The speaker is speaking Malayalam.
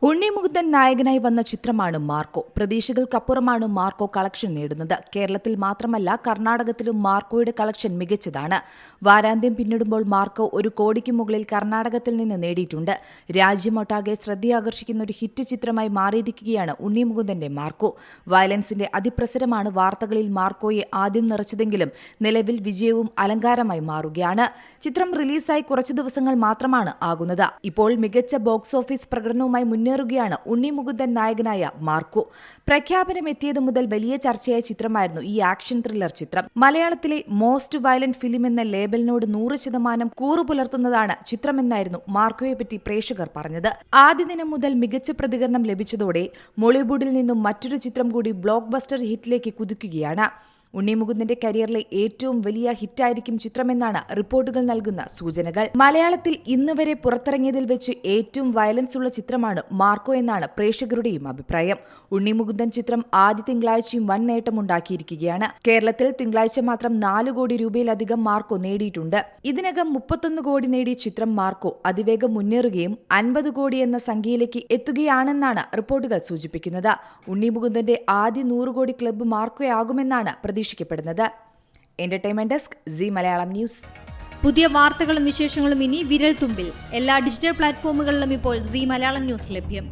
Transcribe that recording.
ഉണ്ണി മുകുന്ദൻ നായകനായി വന്ന ചിത്രമാണ് മാർക്കോ. പ്രതീക്ഷകൾക്കപ്പുറമാണ് മാർക്കോ കളക്ഷൻ നേടുന്നത്. കേരളത്തിൽ മാത്രമല്ല, കർണാടകത്തിലും മാർക്കോയുടെ കളക്ഷൻ മികച്ചതാണ്. വാരാന്ത്യം പിന്നിടുമ്പോൾ മാർക്കോ 1 കോടിക്ക് മുകളിൽ കർണാടകത്തിൽ നിന്ന് നേടിയിട്ടുണ്ട്. രാജ്യമൊട്ടാകെ ശ്രദ്ധയാകർഷിക്കുന്ന ഒരു ഹിറ്റ് ചിത്രമായി മാറിയിരിക്കുകയാണ് ഉണ്ണി മുകുന്ദന്റെ മാർക്കോ. വയലൻസിന്റെ അതിപ്രസരമാണ് വാർത്തകളിൽ മാർക്കോയെ ആദ്യം നിറച്ചതെങ്കിലും നിലവിൽ വിജയവും അലങ്കാരമായി മാറുകയാണ്. ചിത്രം റിലീസായി കുറച്ചു ദിവസങ്ങൾ മാത്രമാണ് ആകുന്നത്. ഇപ്പോൾ മികച്ച ബോക്സ് ഓഫീസ് പ്രകടനവുമായി മുന്നേറുകയാണ് ഉണ്ണി മുകുന്ദൻ നായകനായ മാർക്കോ. പ്രഖ്യാപനം എത്തിയതു മുതൽ വലിയ ചർച്ചയായ ചിത്രമായിരുന്നു ഈ ആക്ഷൻ ത്രില്ലർ ചിത്രം. മലയാളത്തിലെ മോസ്റ്റ് വയലന്റ് ഫിലിം എന്ന ലേബലിനോട് 100% കൂറുപുലർത്തുന്നതാണ് ചിത്രമെന്നായിരുന്നു മാർക്കോയെപ്പറ്റി പ്രേക്ഷകർ പറഞ്ഞത്. ആദ്യ ദിനം മുതൽ മികച്ച പ്രതികരണം ലഭിച്ചതോടെ മോളിവുഡിൽ നിന്നും മറ്റൊരു ചിത്രം കൂടി ബ്ലോക്ക് ബസ്റ്റർ ഹിറ്റിലേക്ക് കുതിക്കുകയാണ്. ഉണ്ണി മുകുന്ദന്റെ കരിയറിലെ ഏറ്റവും വലിയ ഹിറ്റായിരിക്കും ചിത്രമെന്നാണ് റിപ്പോർട്ടുകൾ നൽകുന്ന സൂചനകൾ. മലയാളത്തിൽ ഇന്നുവരെ പുറത്തിറങ്ങിയതിൽ വെച്ച് ഏറ്റവും വയലൻസ് ഉള്ള ചിത്രമാണ് മാർക്കോ എന്നാണ് പ്രേക്ഷകരുടെയും അഭിപ്രായം. ഉണ്ണി മുകുന്ദൻ ചിത്രം ആദ്യ തിങ്കളാഴ്ചയും വൻ നേട്ടമുണ്ടാക്കിയിരിക്കുകയാണ്. കേരളത്തിൽ തിങ്കളാഴ്ച മാത്രം 4 കോടി രൂപയിലധികം മാർക്കോ നേടിയിട്ടുണ്ട്. ഇതിനകം 31 കോടി നേടിയ ചിത്രം മാർക്കോ അതിവേഗം മുന്നേറുകയും 50 കോടി എന്ന സംഖ്യയിലേക്ക് എത്തുകയാണെന്നാണ് റിപ്പോർട്ടുകൾ സൂചിപ്പിക്കുന്നത്. ഉണ്ണി മുകുന്ദന്റെ ആദ്യ 100 കോടി ക്ലബ്ബ് മാർക്കോയാകുമെന്നാണ് പ്രതീക്ഷിക്കപ്പെടുന്നത്. Entertainment desk, Zee Malayalam news. പുതിയ വാർത്തകളും വിശേഷങ്ങളും ഇനി വിരൽ തുമ്പിൽ. എല്ലാ ഡിജിറ്റൽ പ്ലാറ്റ്ഫോമുകളിലും ഇപ്പോൾ സി മലയാളം ന്യൂസ് ലഭ്യം.